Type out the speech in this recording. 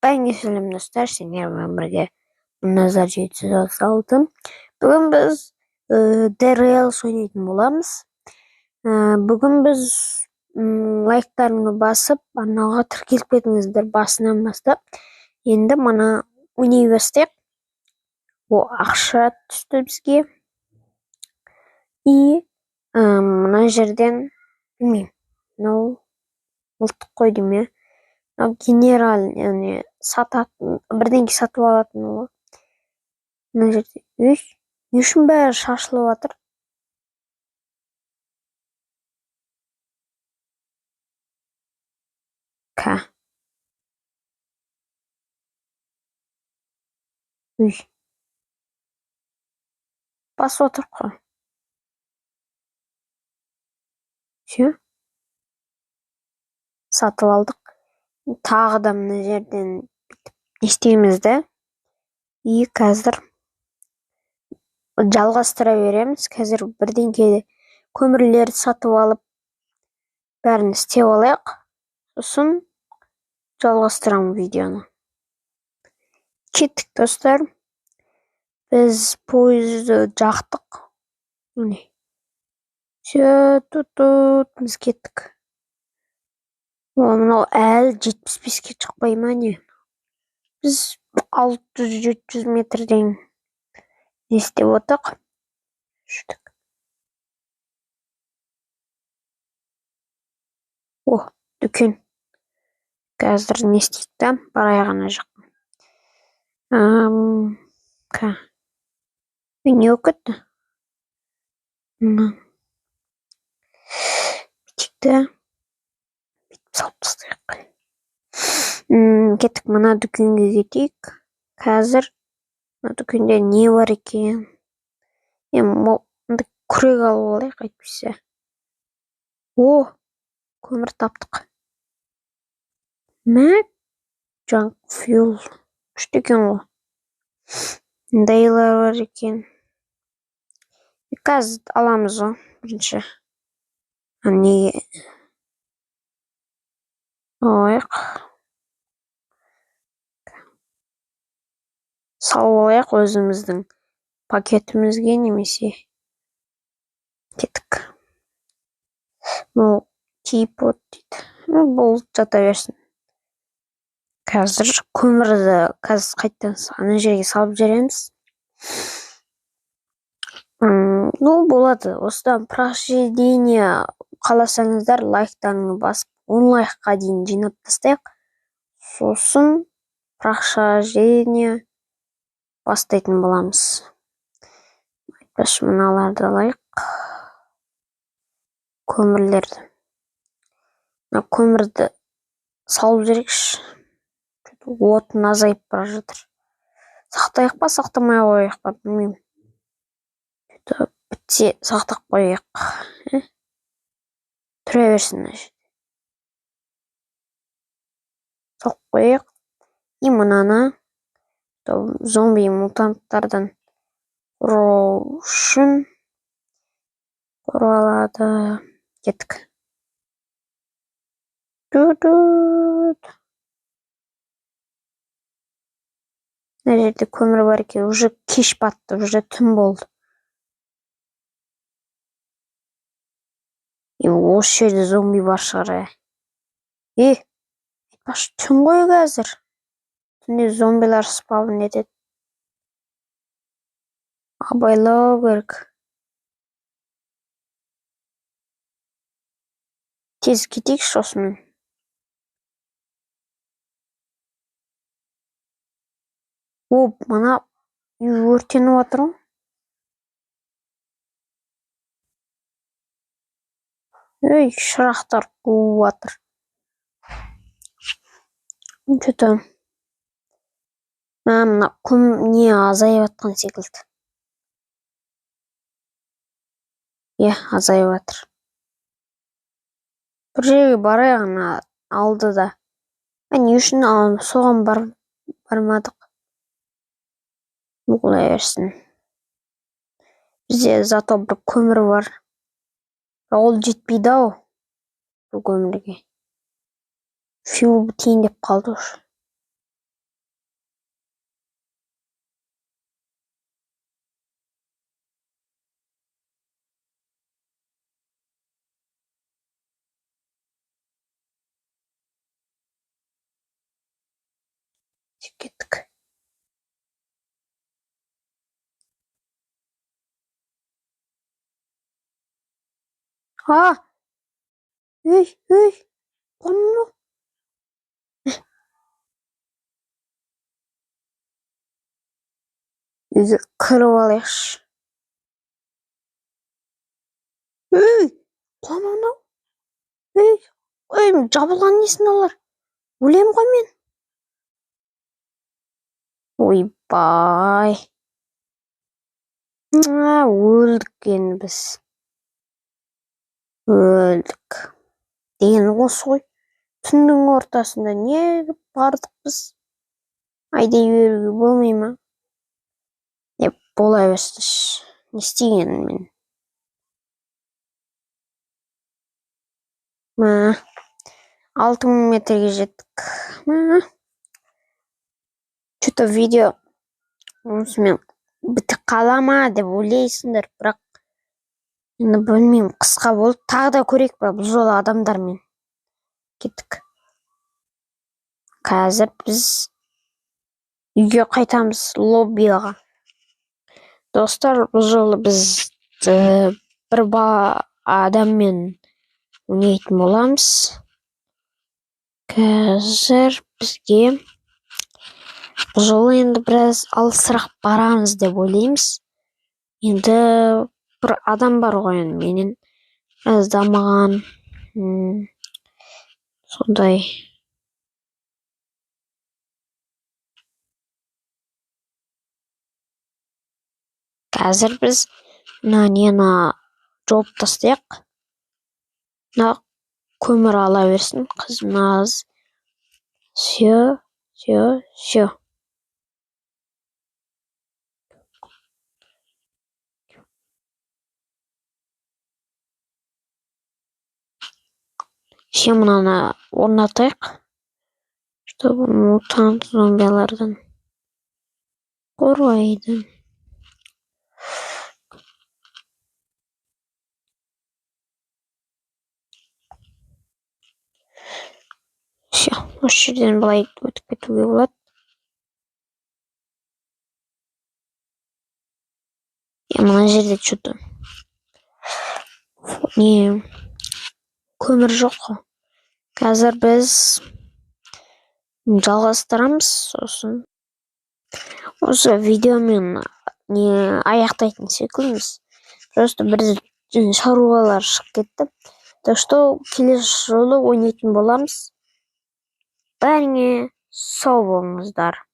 Ben Selim dostlar, seni birge nazar saldım. Bugün biz The Reals oynayатын bolamыз. Bugün biz лайктарыңды басып, анаға тіркеліп кетіңіздер басынан бастап. Енді мана ойнай бастайық. О, ақша түсті бізге. И мына жерден білмеймін. Мынау ұлттық қой деймін, генерал, яғни сататын, бірдеңке сатып алатын ол. Мына жерде не үшін бәрі шашылып жатыр? Басып отыр ғой. Все, сатып алдық. Тағы да мына жерден не істейміз де. И қазір жалғастыра береміз. Қазір бірдеңке көмірлерді сатып алып, бәрін істеп алайық. Сосын жалғастырамын видеоны. Кеттік достар. Біз пойызды жақтық. Міне. Все, біз кеттік. Мынау әлі 75-ке шықпай ма не? Біз 600-700 метрден не істеп отырық. О, дүкен. Қазір не істейік та, барай ғана жақ. Не өкітті? Бітікті. Бітіп салып тастайық. Кеттік, мына дүкенге кетейік. Қазір мына дүкенде не бар екен? Күрек алып алайық, әйтпесе. О, көмір таптық. Junk fuel. Күшті екен ғой. Дайлар бар екен. Қазір аламыз ғой, бірінші. Неге? Алайық. Салып алайық өзіміздің пакетімізге немесе. Кеттік. Бұл типот дейді. Бұл жата берсін. Қазір көмірді қайттан ана жерге салып жібереміз. Болады. Осыдан прохождение қаласаңыздар, лайктарыңды басып, 10 лайкқа дейін жинап тастайық. Сосын прохождение бастайтын боламыз. Айтпашы, мыналарды алайық. Көмірлерді. Көмірді салып жіберейікші. Отын азайып бара жатыр. Сақтайық па, сақтамай қояйық па, білмеймін. Бітсе сақтап қояйық. Тұра берсін. Салып қояйық. И мынаны зомби мутанттардан қорғау үшін қорғалады. Кеттік. Мына жерде көмір бар екен, уже кеш батты, уже түн болды. Осы жерде зомби бар шығар. Айтпашы, түн ғой қазір. Түнде зомбилар спавн етеді. Абайлау керек. Тез кетейікші осымен. Мына өртеніп отыр ғой. Шырақтар қуып отыр. Что-то мына не азайып жатқан секілді. Азайып жатыр. Бір жерге барай ғана алды да. Не үшін соған бармадық? Бұлай берсін. Бізде зато бір көмір бар. Ол жетпейді ау. Бұл көмірге. Фюл бітейін деп қалды. кеттік. Ей, қомны. Үйге кіріп алайықшы. Қомны. Жабылған несін олар? Өлем ғой мен. Ойбай. Өлдік енді біз. Өлдік. Деген осы ғой. Түннің ортасында не бардық біз? Айдай беруге болмай ма? Бола берсін. Не істегенім мен? 6000 метрге жеттік. Что-то видео осымен бітіп қала ма деп ойлайсыңдар, бірақ енді білмеймін, қысқа болды. Тағы да көрейік па бұл жолы адамдармен. Кеттік. Қазір біз үйге қайтамыз, лоббиға. Достар, бұл жолы біз бір адаммен ойнайтын боламыз. Қазір бізге бұл жолы енді біраз алысырақ барамыз деп ойлаймыз. Енді бір адам бар ғой, менен біраз дамыған. Сондай. Қазір біз нені жауып тастайық. Көмір ала берсін, қызымыз. Все. Ще мынаны орнатайық, чтобы мутант зомбилардан қорғайды. Все, осы жерден былай өтіп кетуге болады. Мына жерде что-то көмір жоқ. Қазір біз жалғастырамыз, сосын осы видеомен аяқтайтын секілдіміз. Просто бір шаруалар шығып кетті. Так что келесі жолы ойнайтын боламыз. Бәріңе сау болыңыздар.